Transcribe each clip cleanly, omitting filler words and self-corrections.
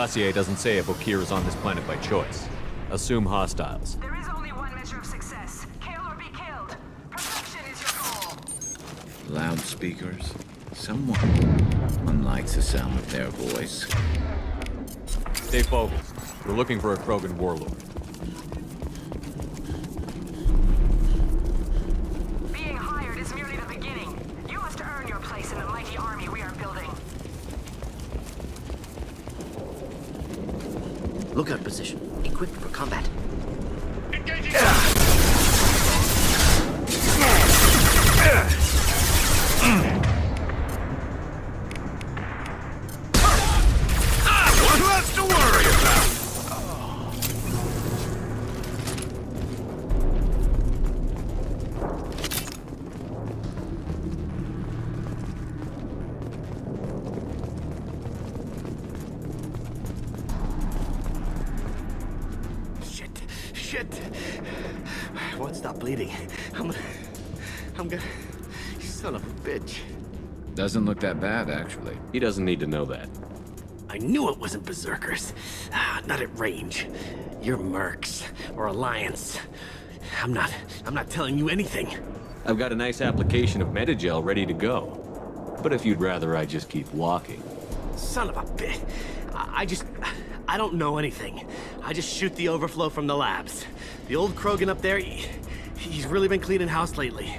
dossier doesn't say if Okeer is on this planet by choice. Assume hostiles. There is only one measure of success. Kill or be killed. Perfection is your goal. Loudspeakers? Someone likes the sound of their voice. Stay focused. We're looking for a Krogan warlord. Being hired is merely the beginning. You must earn your place in the mighty army we are building. Lookout position. Equipped for combat. Engaging! One less to worry about! Shit. Won't stop bleeding. I'm gonna... You son of a bitch. Doesn't look that bad, actually. He doesn't need to know that. I knew it wasn't Berserkers. Not at range. You're Mercs. Or Alliance. I'm not telling you anything. I've got a nice application of Metagel ready to go. But if you'd rather I just keep walking. Son of a bitch. I don't know anything. I just shoot the overflow from the labs. The old Krogan up there, he's really been cleaning house lately.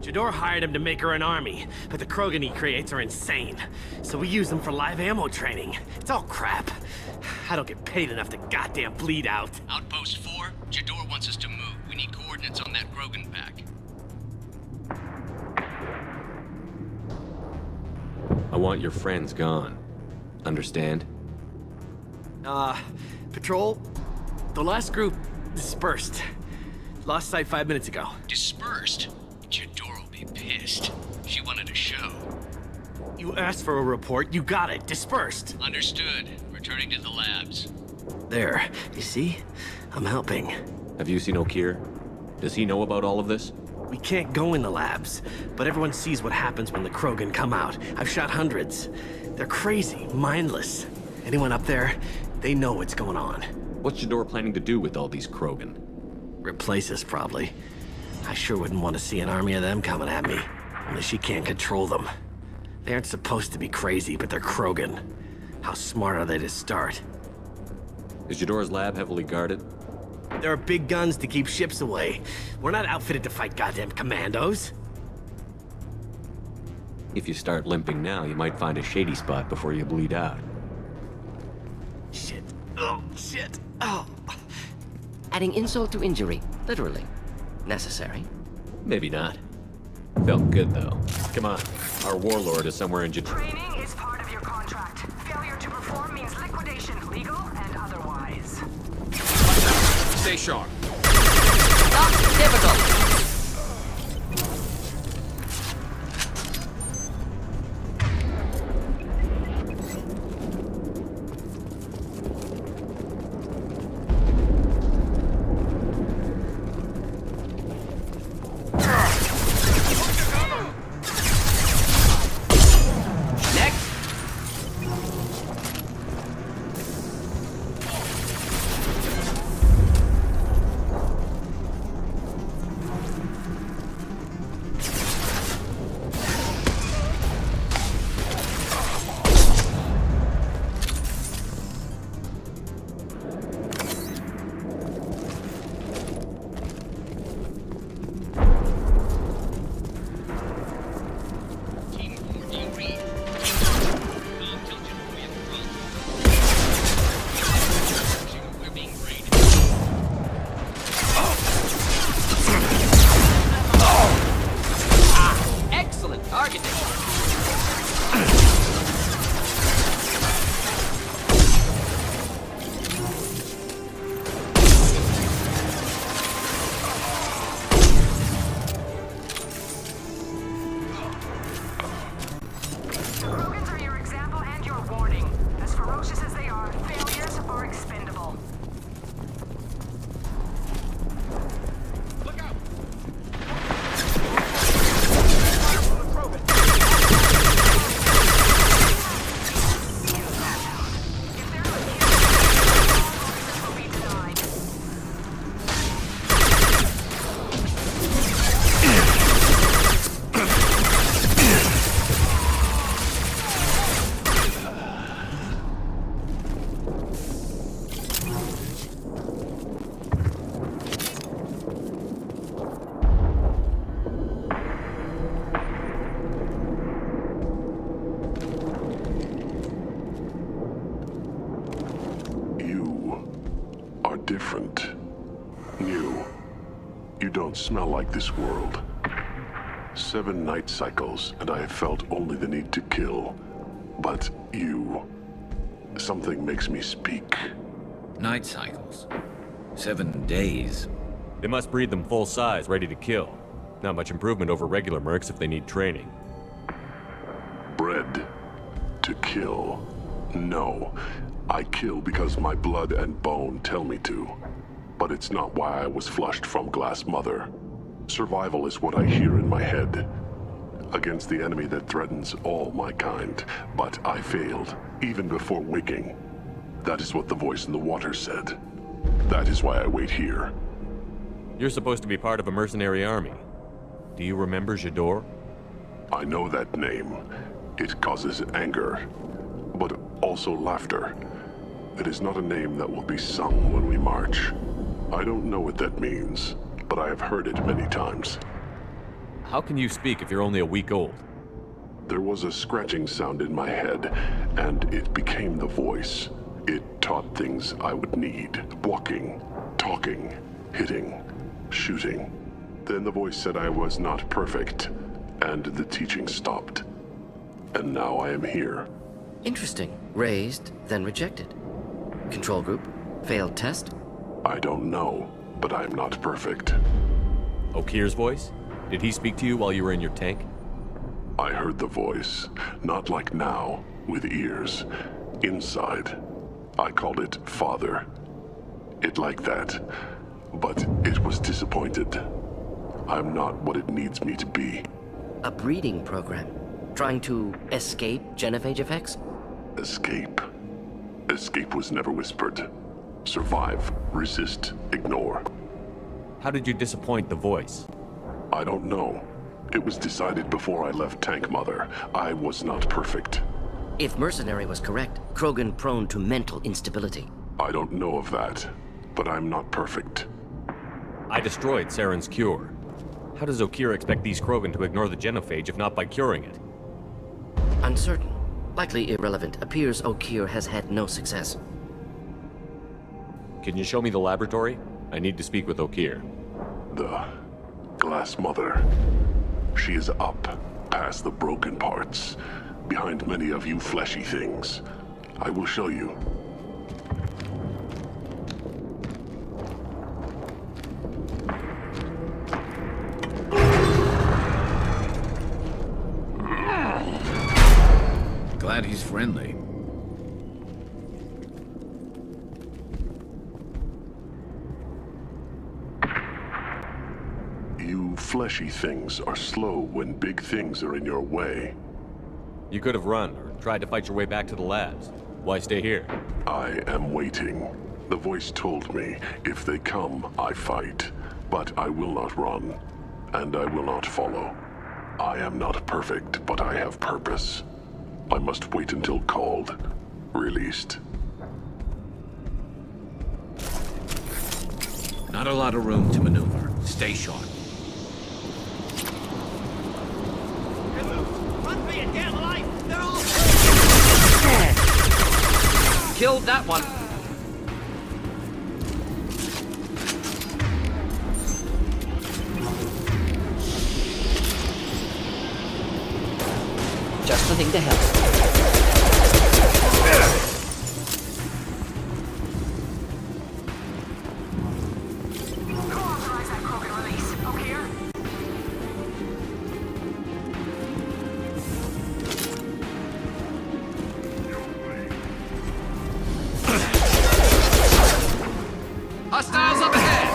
Jador hired him to make her an army, but the Krogan he creates are insane. So we use them for live ammo training. It's all crap. I don't get paid enough to goddamn bleed out. Outpost 4, Jador wants us to move. We need coordinates on that Krogan pack. I want your friends gone. Understand? Patrol, the last group dispersed. Lost sight 5 minutes ago. Dispersed? Jador will be pissed. She wanted a show. You asked for a report, you got it. Dispersed. Understood. Returning to the labs. There, you see? I'm helping. Have you seen Okeer? Does he know about all of this? We can't go in the labs, but everyone sees what happens when the Krogan come out. I've shot hundreds. They're crazy, mindless. Anyone up there, they know what's going on. What's Jador planning to do with all these Krogan? Replace us, probably. I sure wouldn't want to see an army of them coming at me. Only she can't control them. They aren't supposed to be crazy, but they're Krogan. How smart are they to start? Is Jador's lab heavily guarded? There are big guns to keep ships away. We're not outfitted to fight goddamn commandos. If you start limping now, you might find a shady spot before you bleed out. Shit. Oh, shit. Oh. Adding insult to injury, literally. Necessary. Maybe not. Felt good, though. Come on. Our warlord is somewhere in Jador. Training is part of your contract. Failure to perform means liquidation, legal and otherwise. Stay sharp. Not difficult. different. New. You don't smell like this world. 7 night cycles, and I have felt only the need to kill. But you... Something makes me speak. Night cycles. 7 days. They must breed them full size, ready to kill. Not much improvement over regular mercs if they need training. Bred to kill. No. I kill because my blood and bone tell me to. But it's not why I was flushed from Glass Mother. Survival is what I hear in my head. Against the enemy that threatens all my kind. But I failed, even before waking. That is what the voice in the water said. That is why I wait here. You're supposed to be part of a mercenary army. Do you remember J'dor? I know that name. It causes anger, but also laughter. It is not a name that will be sung when we march. I don't know what that means, but I have heard it many times. How can you speak if you're only a week old? There was a scratching sound in my head, and it became the voice. It taught things I would need. Walking, talking, hitting, shooting. Then the voice said I was not perfect, and the teaching stopped. And now I am here. Interesting. Raised, then rejected. Control group? Failed test? I don't know, but I am not perfect. Okir's voice? Did he speak to you while you were in your tank? I heard the voice, not like now, with ears. Inside. I called it Father. It like that, but it was disappointed. I'm not what it needs me to be. A breeding program? Trying to escape genophage effects? Escape. Escape was never whispered. Survive, resist, ignore. How did you disappoint the voice? I don't know. It was decided before I left Tank Mother. I was not perfect. If Mercenary was correct, Krogan prone to mental instability. I don't know of that, but I'm not perfect. I destroyed Saren's cure. How does Okir expect these Krogan to ignore the genophage if not by curing it? Uncertain. Likely irrelevant. Appears Okir has had no success. Can you show me the laboratory? I need to speak with Okir. The Glass Mother. She is up, past the broken parts, behind many of you fleshy things. I will show you. Glad he's friendly. You fleshy things are slow when big things are in your way. You could have run or tried to fight your way back to the labs. Why stay here? I am waiting. The voice told me, if they come, I fight. But I will not run, and I will not follow. I am not perfect, but I have purpose. I must wait until called, released. Not a lot of room to maneuver. Stay sharp. Run for your damn life! They're all... Killed that one. Just the thing to help. Who authorized that Krogan release? Okir? Hostiles up ahead!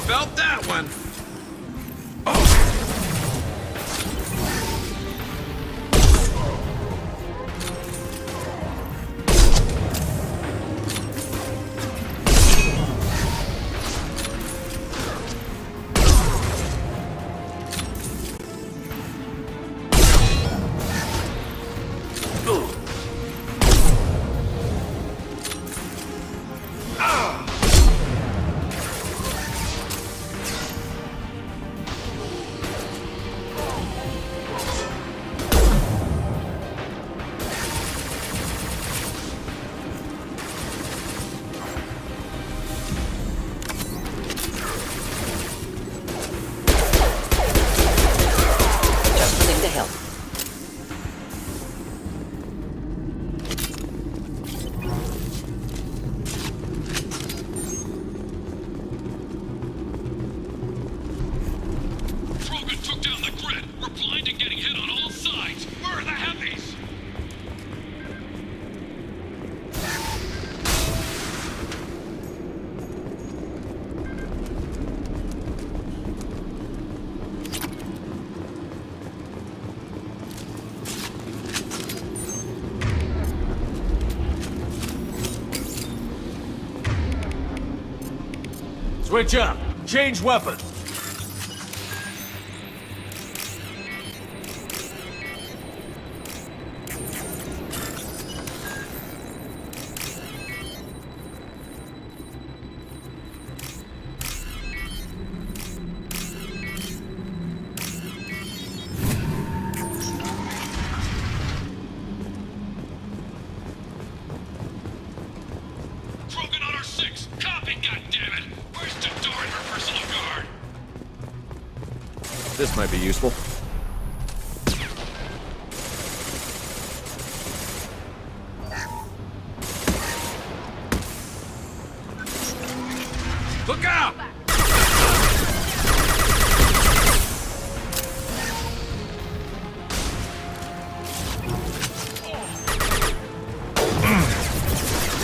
felt that one. Just willing to help. Krogan took down the grid. We're blind and getting hit on all sides. Where are the heavies? Switch up. Change weapon. Krogan on our 6. Copy, goddammit. Where's Jador and her personal guard? This might be useful. Look out!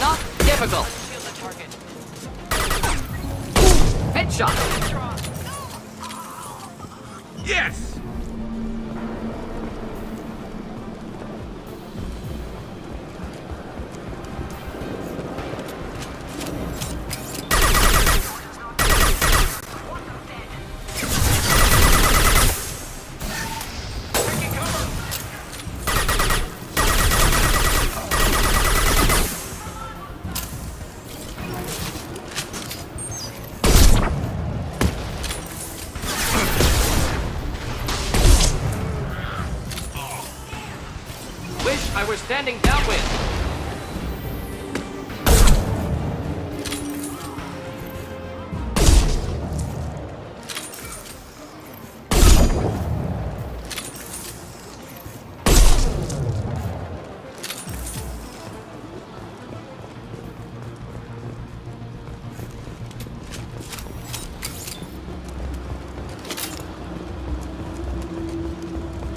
Not difficult. Headshot. Yes! Wish I were standing downwind.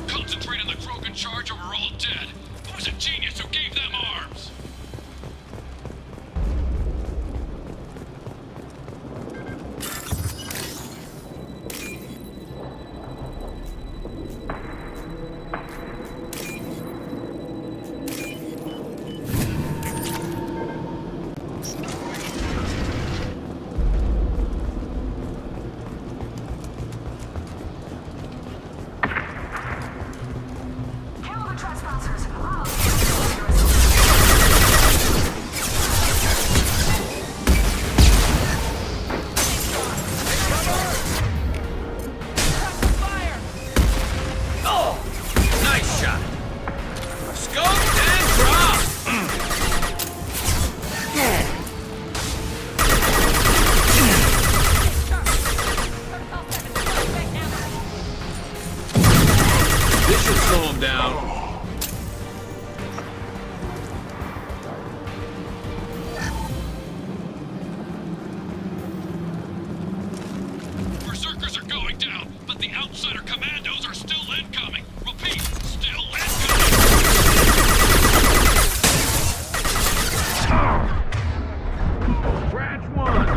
Concentrate on the Krogan charge or we're all dead. Who's a genius who gave them arms? Kill the trespassers. Nice shot. Scope and drop. This should slow him down. Berserkers are going down, but the outsider commandos are still incoming. Repeat, still incoming. Scratch one.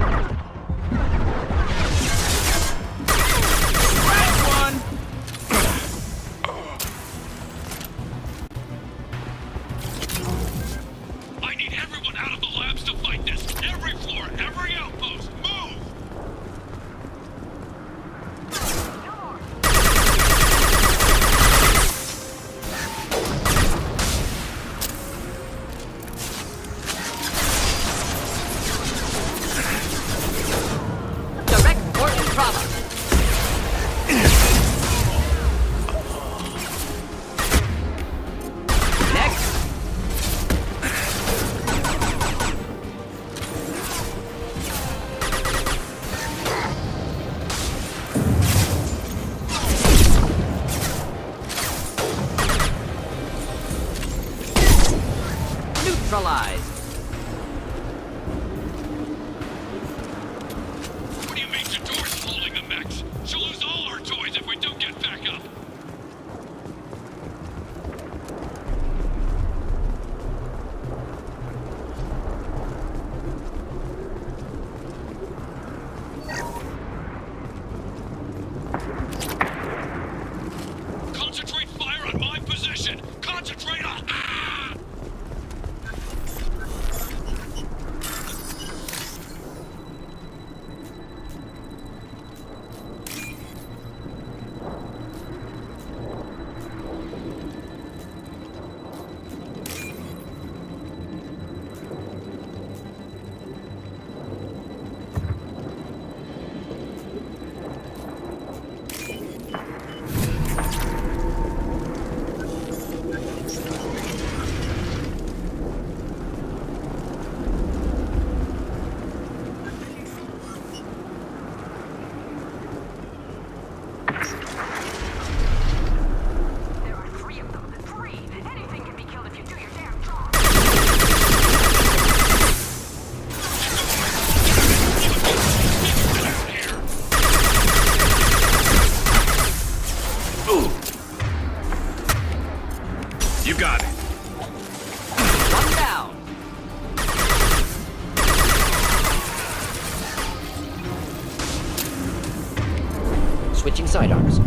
Switching sidearms.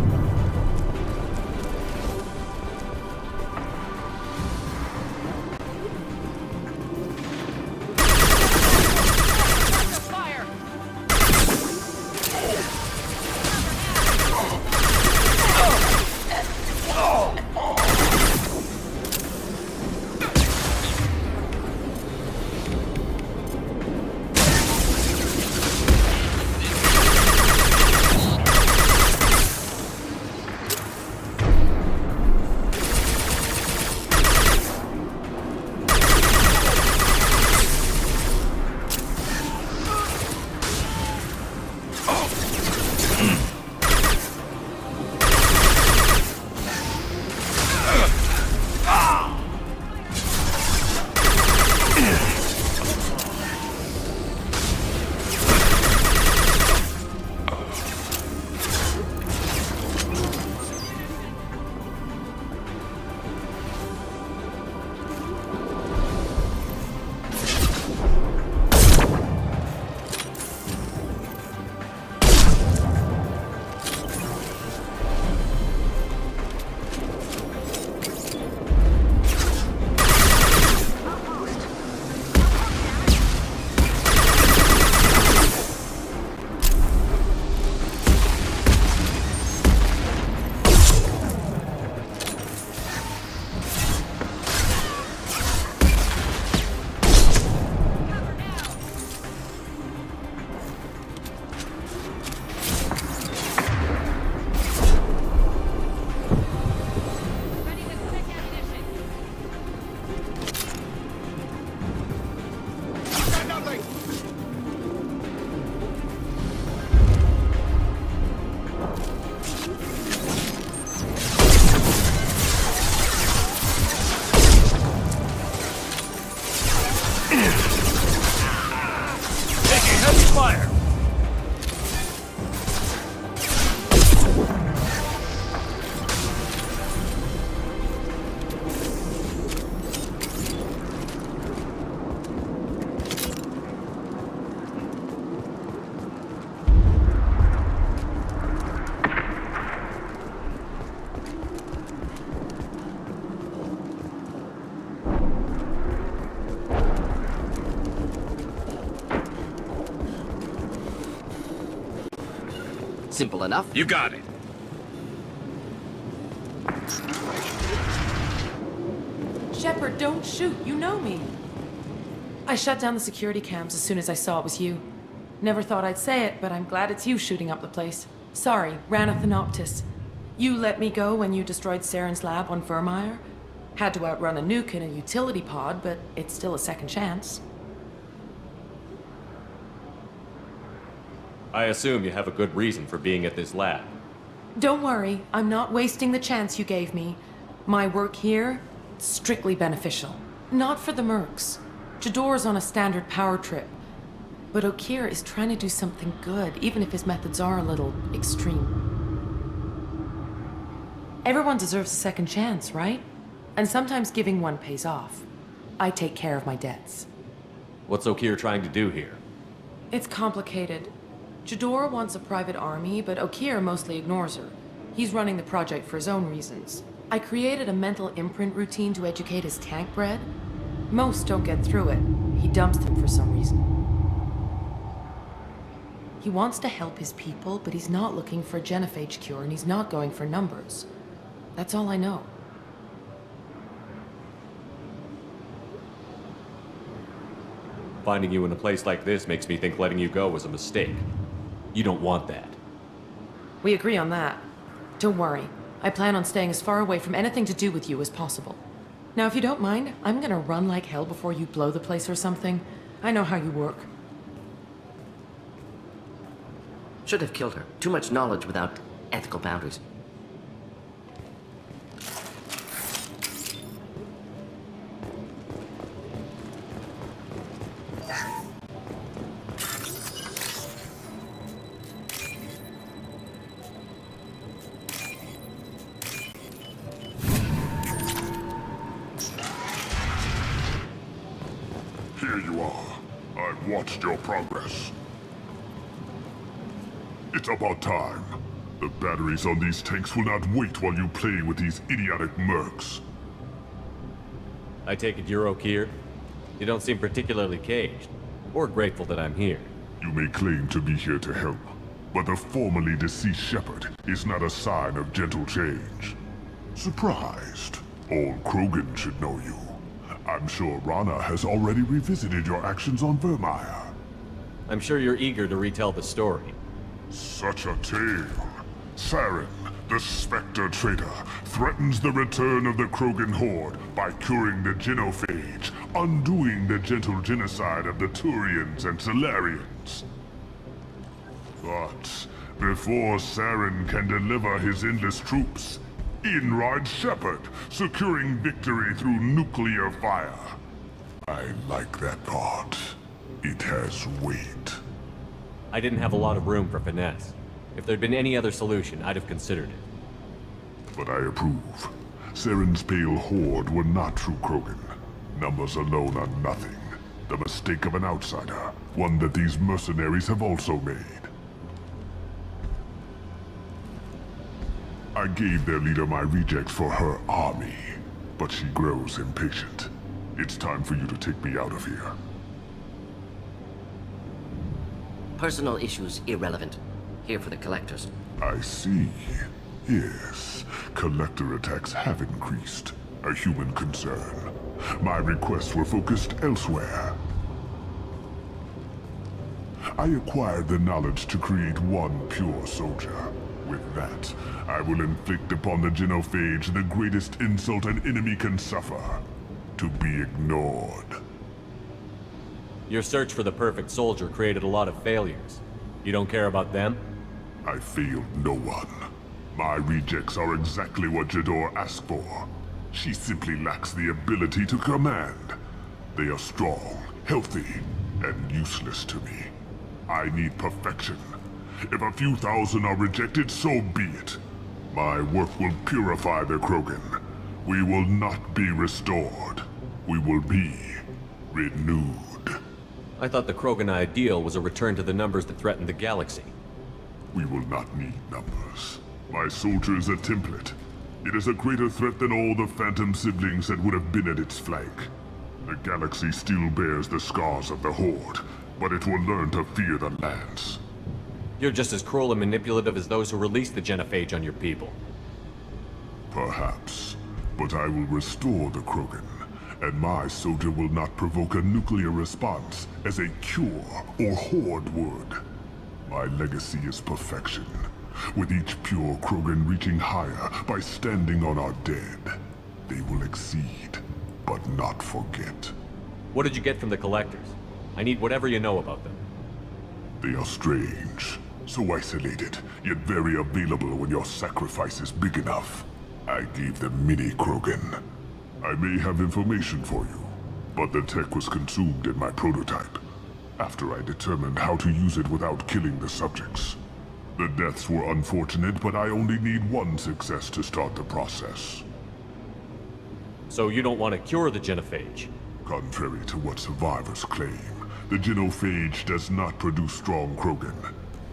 Simple enough. You got it. Shepard, don't shoot. You know me. I shut down the security cams as soon as I saw it was you. Never thought I'd say it, but I'm glad it's you shooting up the place. Sorry, Ranith and Optus. You let me go when you destroyed Saren's lab on Vermeer. Had to outrun a nuke in a utility pod, but it's still a second chance. I assume you have a good reason for being at this lab. Don't worry, I'm not wasting the chance you gave me. My work here, strictly beneficial. Not for the mercs. Jador's on a standard power trip. But Okeer is trying to do something good, even if his methods are a little extreme. Everyone deserves a second chance, right? And sometimes giving one pays off. I take care of my debts. What's Okeer trying to do here? It's complicated. Jador wants a private army, but Okeer mostly ignores her. He's running the project for his own reasons. I created a mental imprint routine to educate his tank bred. Most don't get through it. He dumps them for some reason. He wants to help his people, but he's not looking for a genophage cure, and he's not going for numbers. That's all I know. Finding you in a place like this makes me think letting you go was a mistake. You don't want that. We agree on that. Don't worry. I plan on staying as far away from anything to do with you as possible. Now, if you don't mind, I'm gonna run like hell before you blow the place or something. I know how you work. Should have killed her. Too much knowledge without ethical boundaries. Here you are. I've watched your progress. It's about time. The batteries on these tanks will not wait while you play with these idiotic mercs. I take it you're Okeer? You don't seem particularly caged, or grateful that I'm here. You may claim to be here to help, but the formerly deceased Shepard is not a sign of gentle change. Surprised? Old Krogan should know you. I'm sure Rana has already revisited your actions on Vermeer. I'm sure you're eager to retell the story. Such a tale. Saren, the Spectre traitor, threatens the return of the Krogan horde by curing the genophage, undoing the gentle genocide of the Turians and Solarians. But before Saren can deliver his endless troops, in rides Shepard, securing victory through nuclear fire. I like that part. It has weight. I didn't have a lot of room for finesse. If there'd been any other solution, I'd have considered it. But I approve. Saren's pale horde were not true Krogan. Numbers alone are nothing. The mistake of an outsider, one that these mercenaries have also made. I gave their leader my rejects for her army, but she grows impatient. It's time for you to take me out of here. Personal issues irrelevant. Here for the collectors. I see. Yes, collector attacks have increased. A human concern. My requests were focused elsewhere. I acquired the knowledge to create one pure soldier. With that, I will inflict upon the genophage the greatest insult an enemy can suffer. To be ignored. Your search for the perfect soldier created a lot of failures. You don't care about them? I failed no one. My rejects are exactly what Jador asked for. She simply lacks the ability to command. They are strong, healthy, and useless to me. I need perfection. If a few thousand are rejected, so be it. My work will purify the Krogan. We will not be restored. We will be renewed. I thought the Krogan ideal was a return to the numbers that threatened the galaxy. We will not need numbers. My soldier is a template. It is a greater threat than all the Phantom siblings that would have been at its flank. The galaxy still bears the scars of the Horde, but it will learn to fear the Lance. You're just as cruel and manipulative as those who released the genophage on your people. Perhaps, but I will restore the Krogan, and my soldier will not provoke a nuclear response as a cure or Horde would. My legacy is perfection, with each pure Krogan reaching higher by standing on our dead. They will exceed, but not forget. What did you get from the Collectors? I need whatever you know about them. They are strange, so isolated, yet very available when your sacrifice is big enough. I gave them mini Krogan. I may have information for you, but the tech was consumed in my prototype, after I determined how to use it without killing the subjects. The deaths were unfortunate, but I only need one success to start the process. So you don't want to cure the genophage? Contrary to what survivors claim, the genophage does not produce strong Krogan.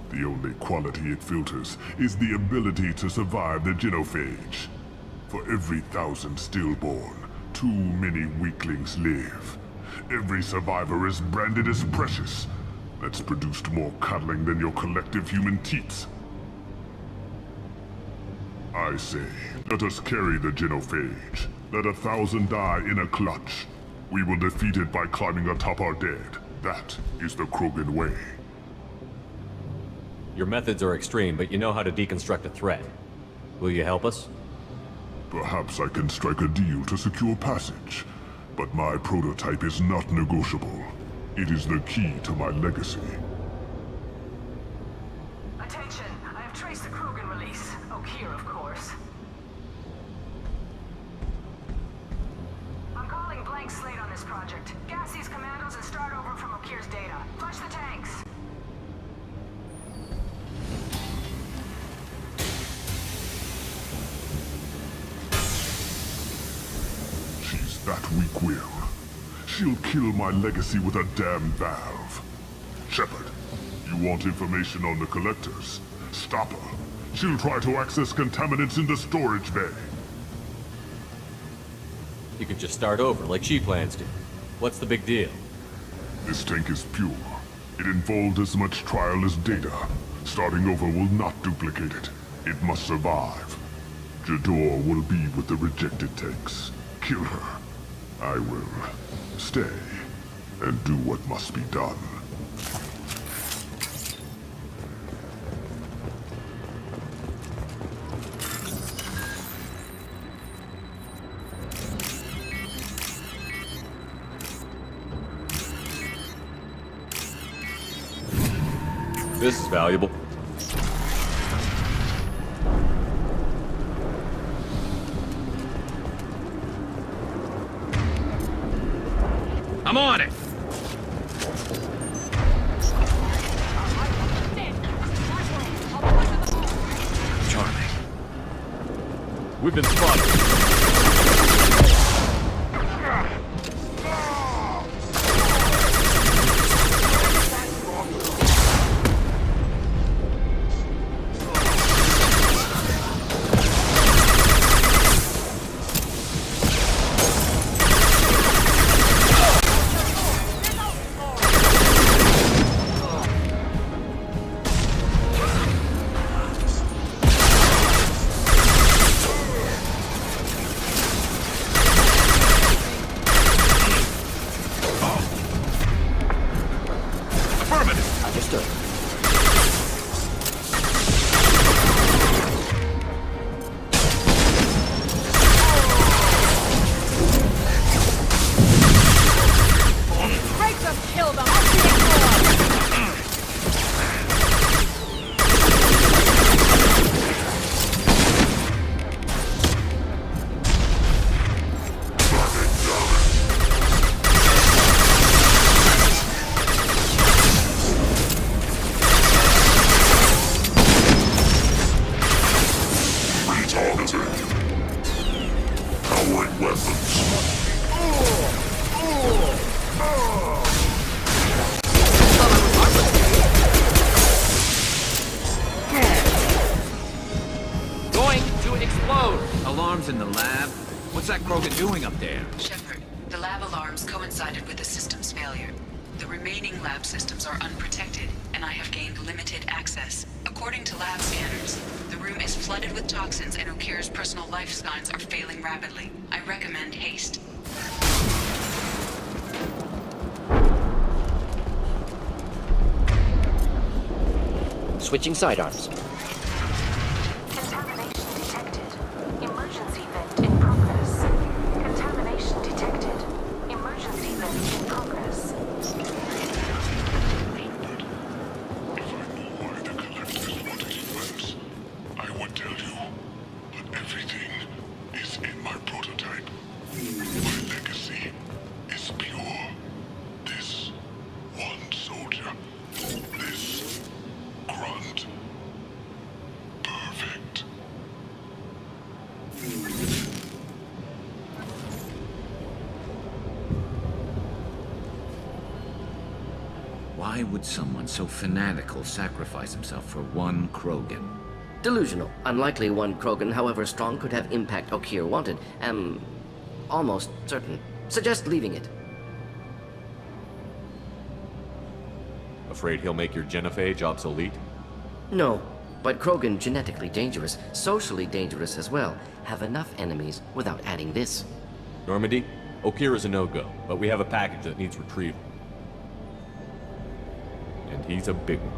The only quality it filters is the ability to survive the genophage. For every 1,000 stillborn, too many weaklings live. Every survivor is branded as precious. That's produced more cuddling than your collective human teats. I say, let us carry the genophage. Let 1,000 die in a clutch. We will defeat it by climbing atop our dead. That is the Krogan way. Your methods are extreme, but you know how to deconstruct a threat. Will you help us? Perhaps I can strike a deal to secure passage. But my prototype is not negotiable. It is the key to my legacy. Attention, I have traced the Krogan release. Okeer, of course. I'm calling blank slate on this project. Gas these commandos and start over from Okeer's data. Flush the tanks. She's that weak-willed. She'll kill my legacy with a damn valve. Shepard, you want information on the Collectors? Stop her. She'll try to access contaminants in the storage bay. You could just start over, like she plans to. What's the big deal? This tank is pure. It involved as much trial as data. Starting over will not duplicate it. It must survive. Jador will be with the rejected tanks. Kill her. I will stay and do what must be done. This is valuable. I'm on it! Charlie. We've been spotted. Understood. Break them, kill them. I'll see it more. Powering weapons. Going to explode! Alarms in the lab? What's that Krogan doing up there? Shepard, the lab alarms coincided with the system's failure. The remaining lab systems are unprotected, and I have gained limited access. According to lab scanners, the room is flooded with toxins and Okira's personal life signs are failing rapidly. I recommend haste. Switching sidearms. Contamination detected. Emergency vent in progress. Contamination detected. Emergency vent in progress. If I knew why the Collective is wanting weapons, I would tell you. But everything is in my prototype. My legacy is pure. This one soldier. This grunt. Perfect. Why would someone so fanatical sacrifice himself for one Krogan? Delusional. Unlikely one Krogan, however strong, could have impact Okir wanted. Am almost certain. Suggest leaving it. Afraid he'll make your genophage obsolete? No, but Krogan genetically dangerous, socially dangerous as well. Have enough enemies without adding this. Normandy, Okir is a no-go, but we have a package that needs retrieval. And he's a big one.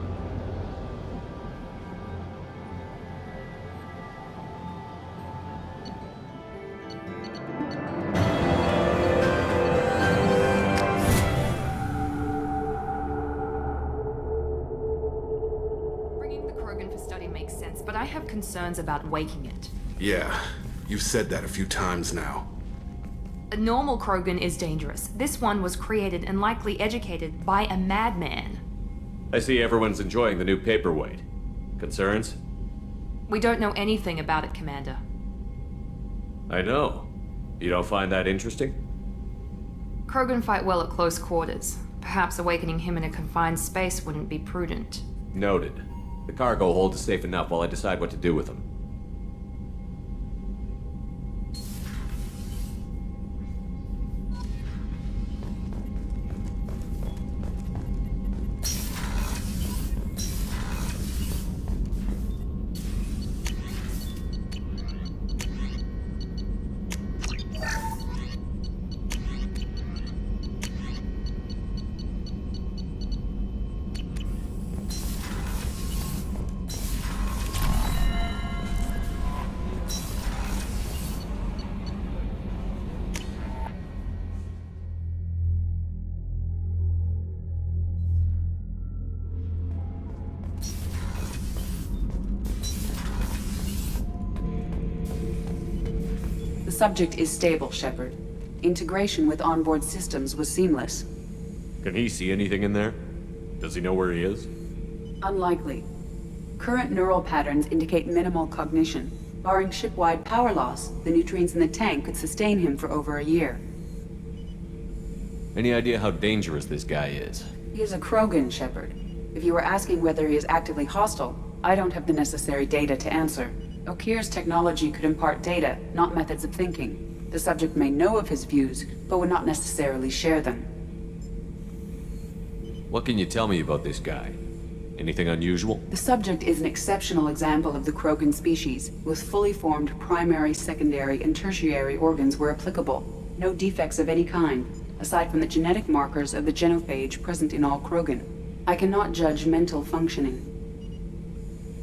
Bringing the Krogan for study makes sense, but I have concerns about waking it. Yeah, you've said that a few times now. A normal Krogan is dangerous. This one was created and likely educated by a madman. I see everyone's enjoying the new paperweight. Concerns? We don't know anything about it, Commander. I know. You don't find that interesting? Krogan fight well at close quarters. Perhaps awakening him in a confined space wouldn't be prudent. Noted. The cargo hold is safe enough while I decide what to do with them. The subject is stable, Shepard. Integration with onboard systems was seamless. Can he see anything in there? Does he know where he is? Unlikely. Current neural patterns indicate minimal cognition. Barring ship-wide power loss, the nutrients in the tank could sustain him for over a year. Any idea how dangerous this guy is? He is a Krogan, Shepard. If you were asking whether he is actively hostile, I don't have the necessary data to answer. Okeer's technology could impart data, not methods of thinking. The subject may know of his views, but would not necessarily share them. What can you tell me about this guy? Anything unusual? The subject is an exceptional example of the Krogan species, with fully formed primary, secondary, and tertiary organs where applicable. No defects of any kind, aside from the genetic markers of the genophage present in all Krogan. I cannot judge mental functioning.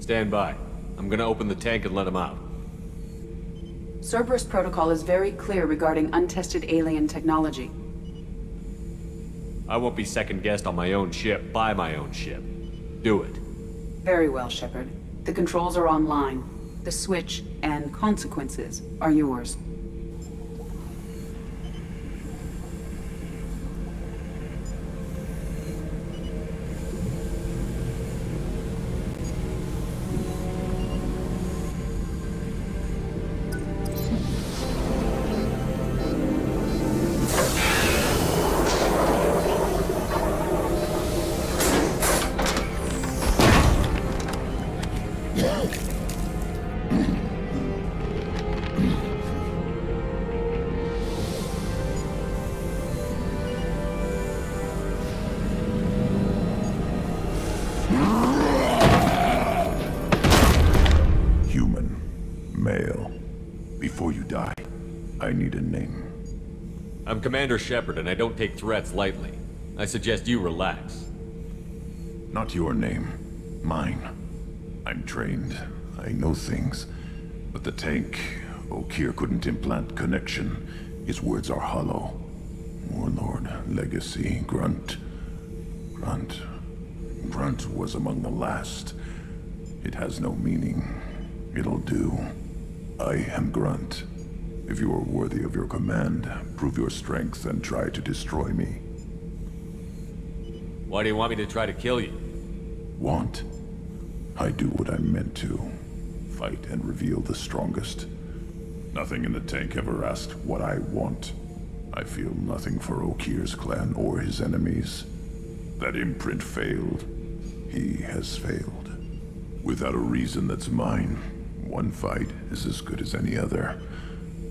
Stand by. I'm gonna open the tank and let him out. Cerberus protocol is very clear regarding untested alien technology. I won't be second-guessed on my own ship, by my own ship. Do it. Very well, Shepard. The controls are online. The switch and consequences are yours. I need a name. I'm Commander Shepard, and I don't take threats lightly. I suggest you relax. Not your name. Mine. I'm trained. I know things. But the tank, Okeer couldn't implant connection. His words are hollow. Warlord, Legacy, Grunt. Grunt was among the last. It has no meaning. It'll do. I am Grunt. If you are worthy of your command, prove your strength and try to destroy me. Why do you want me to try to kill you? Want? I do what I'm meant to. Fight and reveal the strongest. Nothing in the tank ever asked what I want. I feel nothing for Okeer's clan or his enemies. That imprint failed. He has failed. Without a reason that's mine, one fight is as good as any other.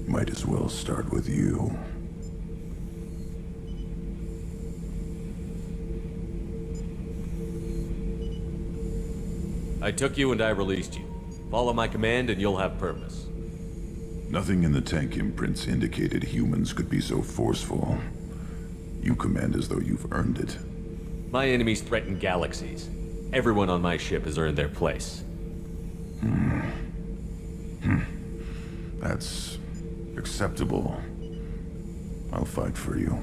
Might as well start with you. I took you and I released you. Follow my command and you'll have purpose. Nothing in the tank imprints indicated humans could be so forceful. You command as though you've earned it. My enemies threaten galaxies. Everyone on my ship has earned their place. That's acceptable. I'll fight for you.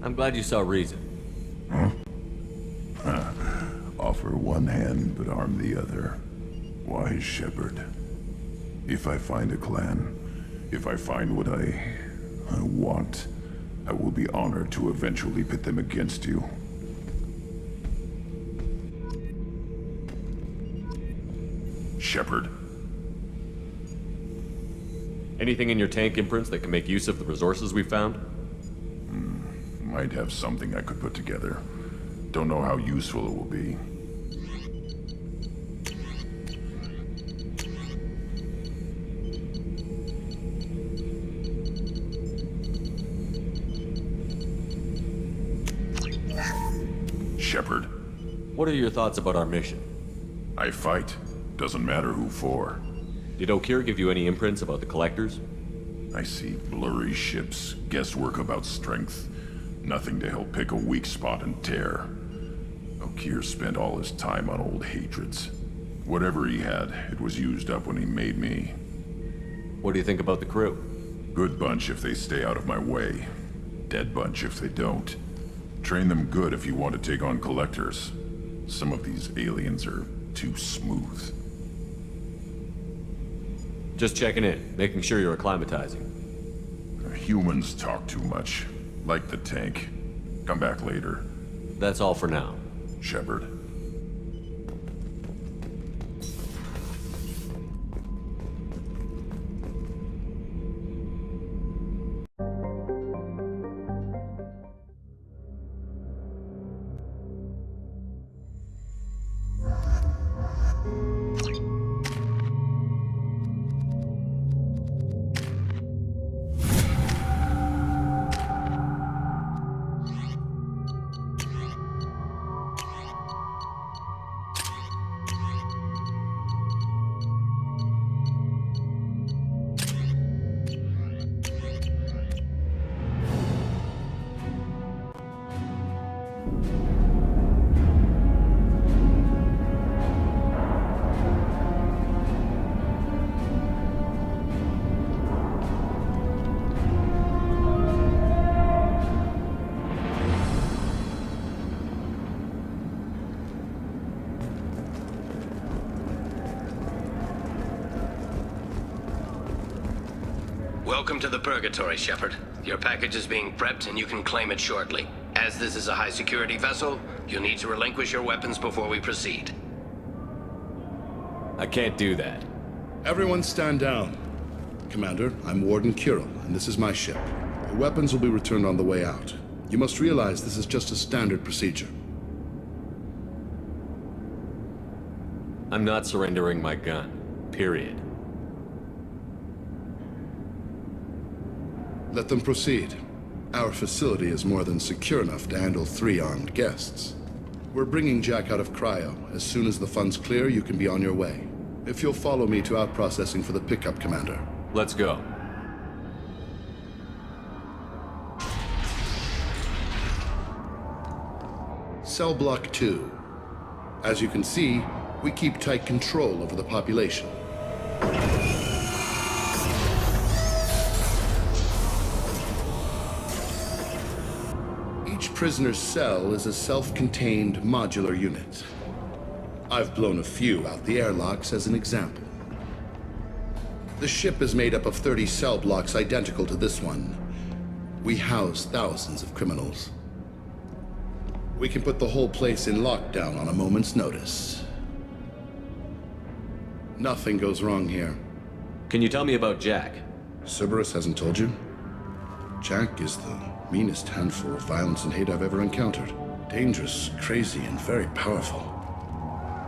I'm glad you saw reason. Huh? Offer one hand, but arm the other. Wise Shepard. If I find a clan, if I find what I want, I will be honored to eventually pit them against you. Shepard. Anything in your tank imprints that can make use of the resources we found? Might have something I could put together. Don't know how useful it will be. Shepard. What are your thoughts about our mission? I fight. Doesn't matter who for. Did Okeer give you any imprints about the Collectors? I see blurry ships, guesswork about strength. Nothing to help pick a weak spot and tear. Okeer spent all his time on old hatreds. Whatever he had, it was used up when he made me. What do you think about the crew? Good bunch if they stay out of my way. Dead bunch if they don't. Train them good if you want to take on Collectors. Some of these aliens are too smooth. Just checking in, making sure you're acclimatizing. Humans talk too much. Like the tank. Come back later. That's all for now. Shepard. Welcome to the Purgatory, Shepard. Your package is being prepped and you can claim it shortly. As this is a high-security vessel, you'll need to relinquish your weapons before we proceed. I can't do that. Everyone stand down. Commander, I'm Warden Kirill, and this is my ship. The weapons will be returned on the way out. You must realize this is just a standard procedure. I'm not surrendering my gun. Period. Let them proceed. Our facility is more than secure enough to handle 3 armed guests. We're bringing Jack out of cryo. As soon as the funds clear, you can be on your way. If you'll follow me to out-processing for the pickup, Commander. Let's go. Cell Block 2. As you can see, we keep tight control over the population. Each prisoner's cell is a self-contained modular unit. I've blown a few out the airlocks as an example. The ship is made up of 30 cell blocks identical to this one. We house thousands of criminals. We can put the whole place in lockdown on a moment's notice. Nothing goes wrong here. Can you tell me about Jack? Cerberus hasn't told you? Jack is the meanest handful of violence and hate I've ever encountered. Dangerous, crazy, and very powerful.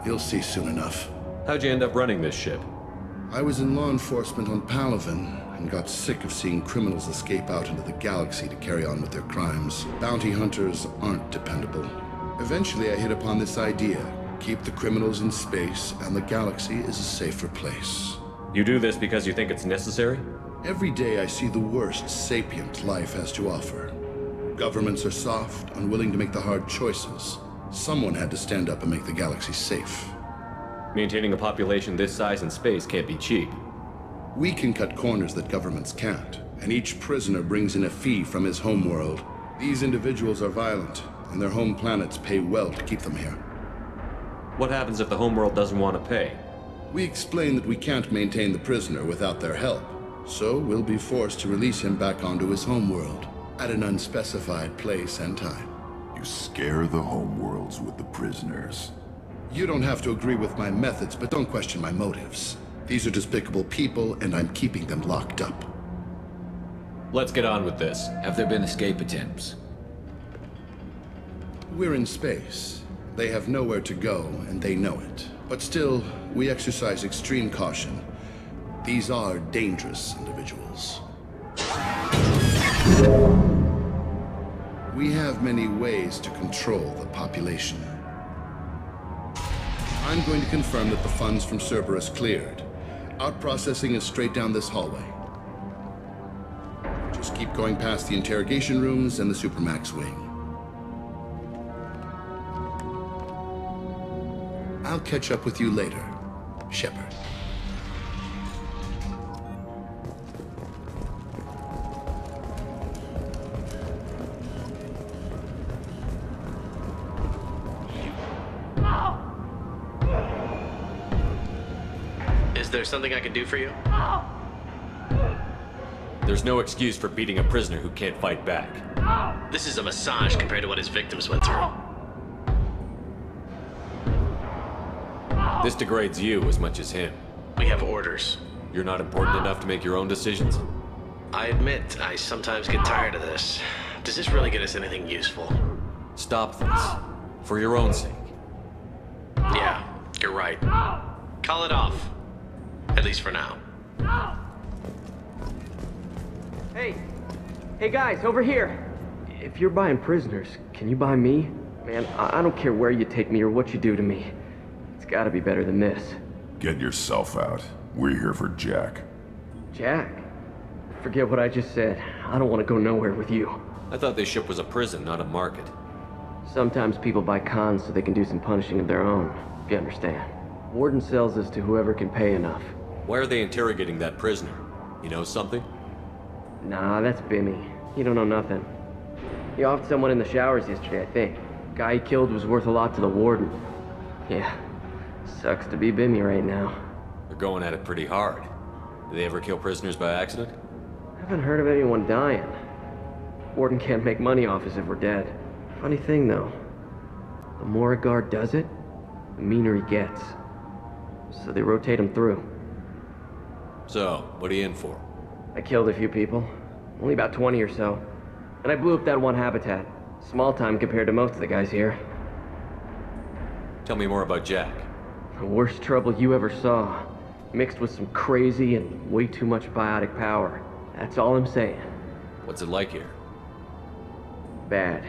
You'll see soon enough. How'd you end up running this ship? I was in law enforcement on Palaven and got sick of seeing criminals escape out into the galaxy to carry on with their crimes. Bounty hunters aren't dependable. Eventually I hit upon this idea. Keep the criminals in space and the galaxy is a safer place. You do this because you think it's necessary? Every day I see the worst sapient life has to offer. Governments are soft, unwilling to make the hard choices. Someone had to stand up and make the galaxy safe. Maintaining a population this size in space can't be cheap. We can cut corners that governments can't, and each prisoner brings in a fee from his homeworld. These individuals are violent, and their home planets pay well to keep them here. What happens if the homeworld doesn't want to pay? We explain that we can't maintain the prisoner without their help, so we'll be forced to release him back onto his homeworld at an unspecified place and time. You scare the homeworlds with the prisoners. You don't have to agree with my methods, but don't question my motives. These are despicable people, and I'm keeping them locked up. Let's get on with this. Have there been escape attempts? We're in space. They have nowhere to go, and they know it. But still, we exercise extreme caution. These are dangerous individuals. We have many ways to control the population. I'm going to confirm that the funds from Cerberus cleared. Out processing is straight down this hallway. Just keep going past the interrogation rooms and the Supermax wing. I'll catch up with you later, Shepard. Is there something I can do for you? There's no excuse for beating a prisoner who can't fight back. This is a massage compared to what his victims went through. This degrades you as much as him. We have orders. You're not important enough to make your own decisions? I admit, I sometimes get tired of this. Does this really get us anything useful? Stop this. For your own sake. Yeah, you're right. Call it off. At least for now. Hey guys, over here! If you're buying prisoners, can you buy me? Man, I don't care where you take me or what you do to me. It's gotta be better than this. Get yourself out. We're here for Jack. Jack? Forget what I just said. I don't want to go nowhere with you. I thought this ship was a prison, not a market. Sometimes people buy cons so they can do some punishing of their own, if you understand. Warden sells us to whoever can pay enough. Why are they interrogating that prisoner? You know something? Nah, that's Bimmy. He don't know nothing. He offed someone in the showers yesterday, I think. Guy he killed was worth a lot to the warden. Yeah, sucks to be Bimmy right now. They're going at it pretty hard. Do they ever kill prisoners by accident? Haven't heard of anyone dying. Warden can't make money off us if we're dead. Funny thing, though. The more a guard does it, the meaner he gets. So they rotate him through. So, what are you in for? I killed a few people. Only about 20 or so. And I blew up that one habitat. Small time compared to most of the guys here. Tell me more about Jack. The worst trouble you ever saw. Mixed with some crazy and way too much biotic power. That's all I'm saying. What's it like here? Bad.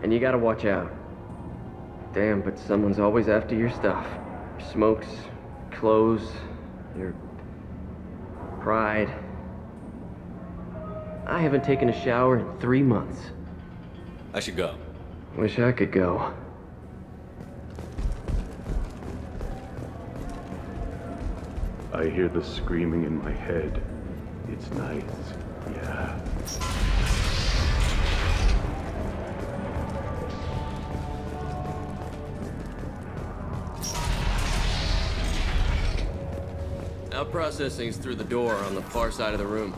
And you gotta watch out. Damn, but someone's always after your stuff. Your smokes, clothes, your pride. I haven't taken a shower in 3 months. I should go. Wish I could go. I hear the screaming in my head. It's nice, yeah. Out processing's through the door on the far side of the room.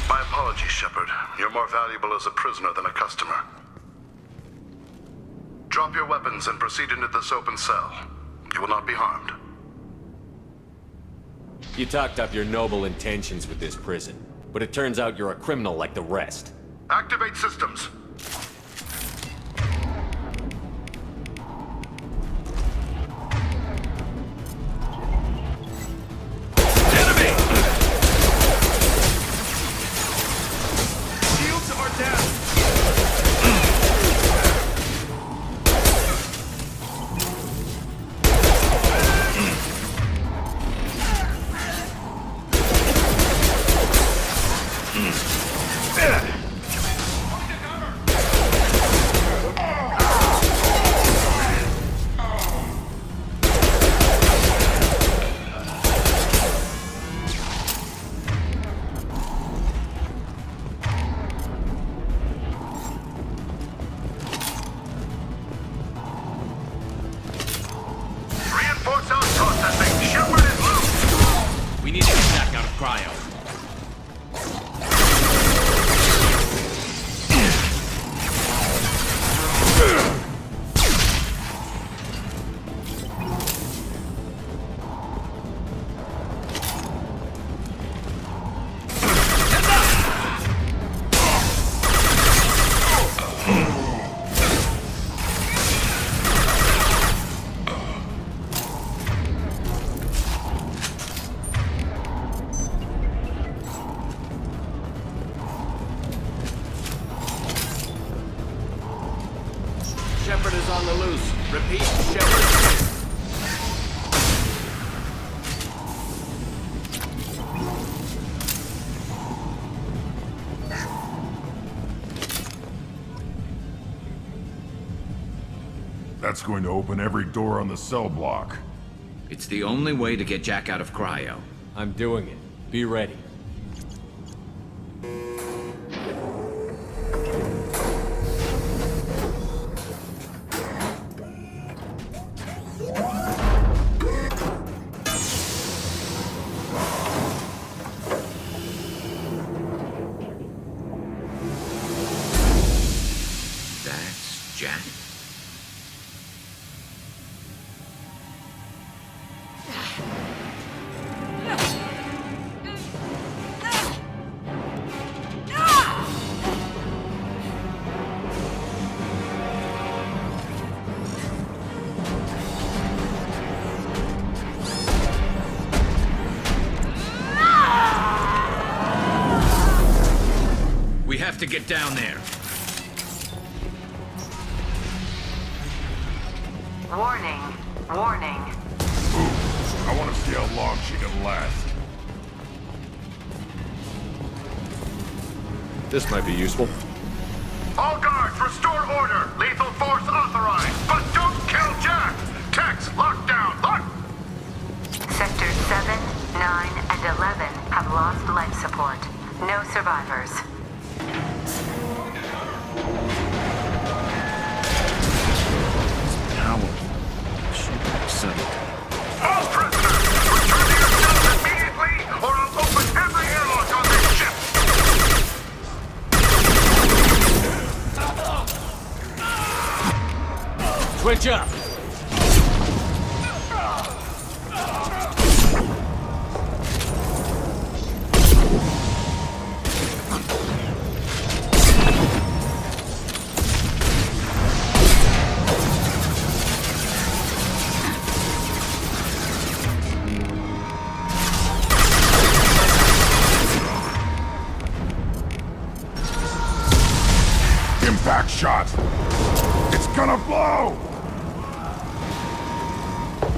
My apologies, Shepard. You're more valuable as a prisoner than a customer. Drop your weapons and proceed into this open cell. You will not be harmed. You talked up your noble intentions with this prison, but it turns out you're a criminal like the rest. Activate systems. Shepard's on the loose. Repeat, Shepard. That's going to open every door on the cell block. It's the only way to get Jack out of cryo. I'm doing it. Be ready. That's Jack? We have to get down there. Warning. Warning. I want to see how long she can last. This might be useful. All guards, restore order. Lethal force authorized, but don't kill Jack. Tex, lockdown, lock. Sectors 7, 9, and 11 have lost life support. No survivors. All prisoners, return to your cells immediately, or I'll open every airlock on this ship. Switch up! Impact shot! It's gonna blow!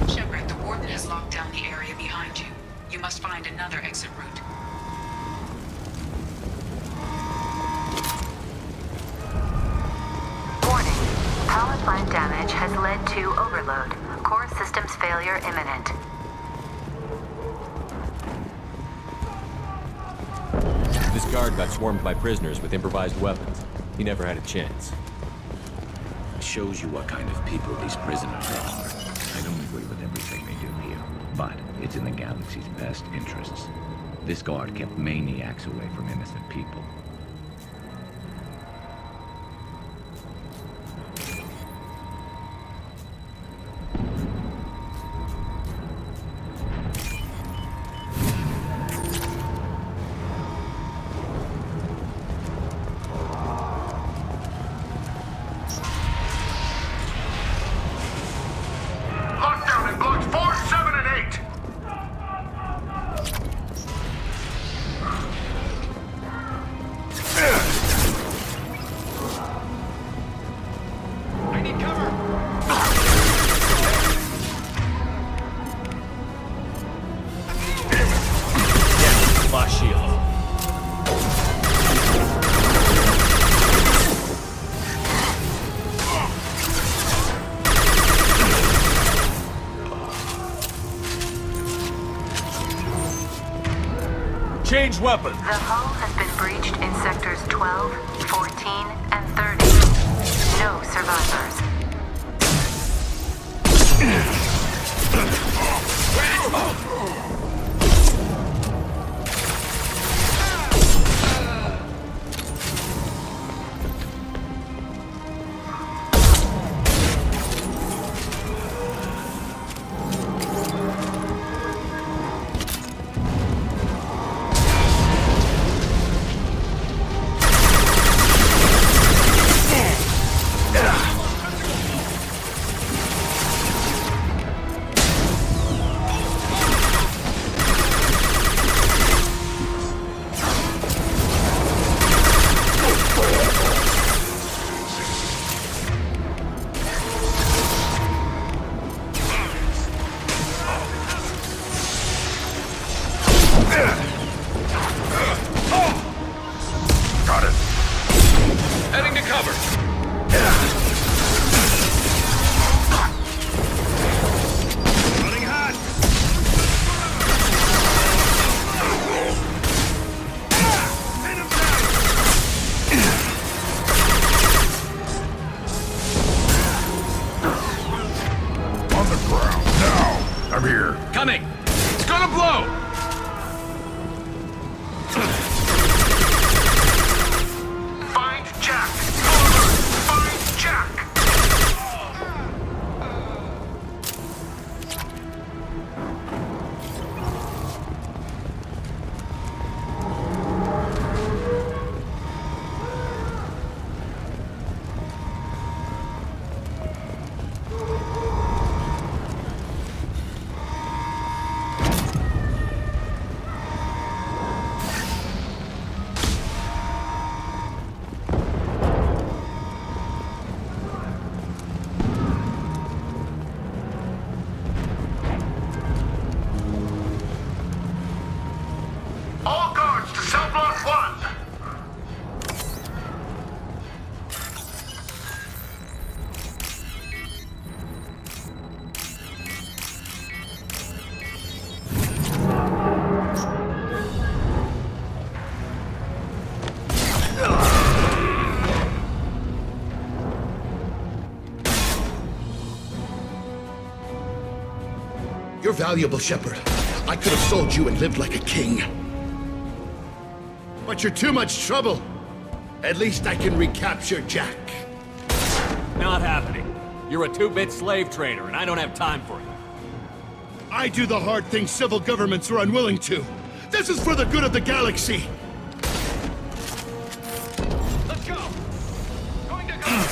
Shepard, the Warden has locked down the area behind you. You must find another exit route. Warning. Power plant damage has led to overload. Core systems failure imminent. This guard got swarmed by prisoners with improvised weapons. He never had a chance. Shows you what kind of people these prisoners are. I don't agree with everything they do here, but it's in the galaxy's best interests. This guard kept maniacs away from innocent people. Lockdown in blocks 4, 7, and 8. I need cover! Lost shield. Change weapons. The hull has been breached in sectors 12, 14, and 30. No survivors. Heading to cover. Running hot! Pin him On the ground, now! I'm here. Coming! It's gonna blow! Find Jack! Over! Find Jack! All guards to cell block 1! You're valuable, Shepard. I could have sold you and lived like a king. But you're too much trouble. At least I can recapture Jack. Not happening. You're a two-bit slave trader, and I don't have time for it. I do the hard things civil governments are unwilling to. This is for the good of the galaxy. Let's go! Going to go!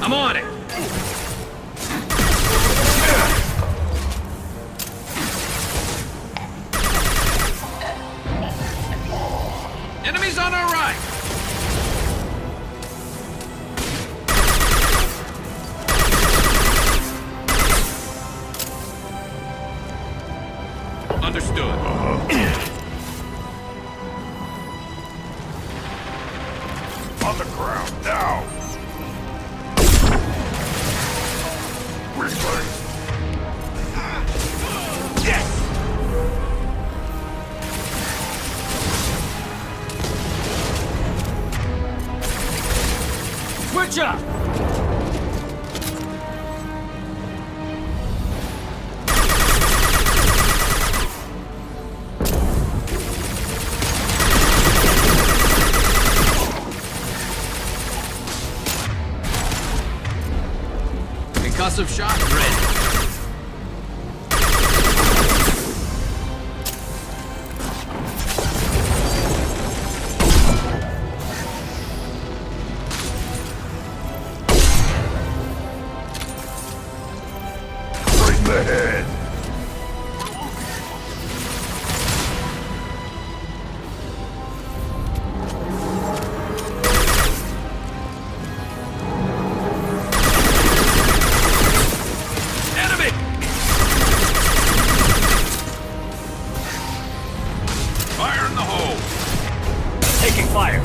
I'm on it! Enemies on our right! Understood. On the ground, now! Replace. Yes! Switch up! Concussive shot ready. Bring the head. Enemy! Fire in the hole! Taking fire!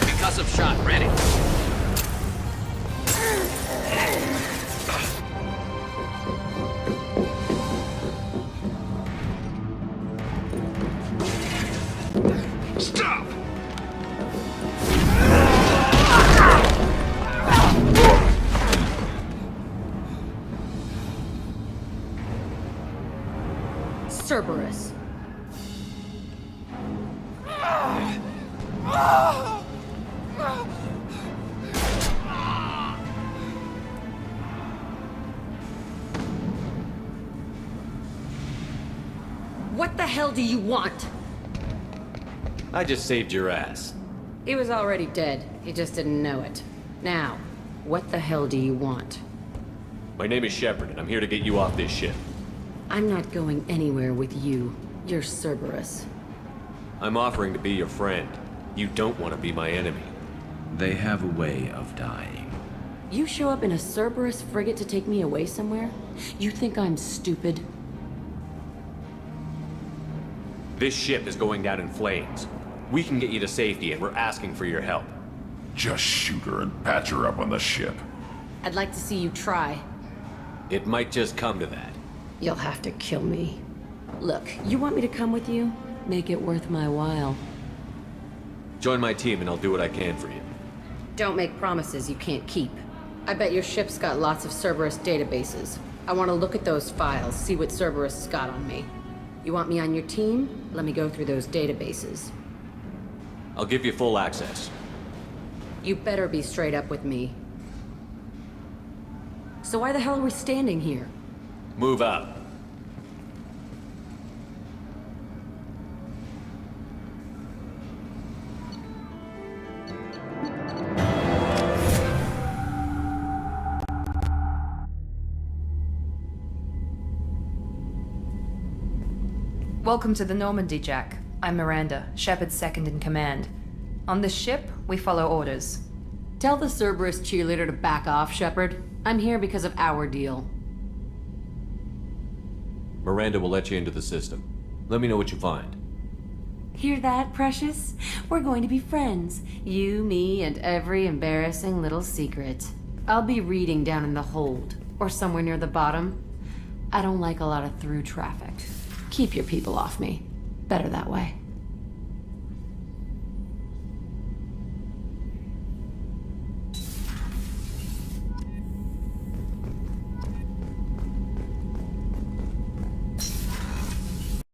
Concussive shot ready. Stop! Cerberus. What the hell do you want? I just saved your ass. He was already dead. He just didn't know it. Now, What the hell do you want? My name is Shepard, and I'm here to get you off this ship. I'm not going anywhere with you. You're Cerberus. I'm offering to be your friend. You don't want to be my enemy. They have a way of dying. You show up in a Cerberus frigate to take me away somewhere? You think I'm stupid? This ship is going down in flames. We can get you to safety, and we're asking for your help. Just shoot her and patch her up on the ship. I'd like to see you try. It might just come to that. You'll have to kill me. Look, you want me to come with you? Make it worth my while. Join my team, and I'll do what I can for you. Don't make promises you can't keep. I bet your ship's got lots of Cerberus databases. I want to look at those files, see what Cerberus has got on me. You want me on your team? Let me go through those databases. I'll give you full access. You better be straight up with me. So why the hell are we standing here? Move up. Welcome to the Normandy, Jack. I'm Miranda, Shepard's second in command. On this ship, we follow orders. Tell the Cerberus cheerleader to back off, Shepard. I'm here because of our deal. Miranda will let you into the system. Let me know what you find. Hear that, Precious? We're going to be friends. You, me, and every embarrassing little secret. I'll be reading down in the hold, or somewhere near the bottom. I don't like a lot of through traffic. Keep your people off me. Better that way.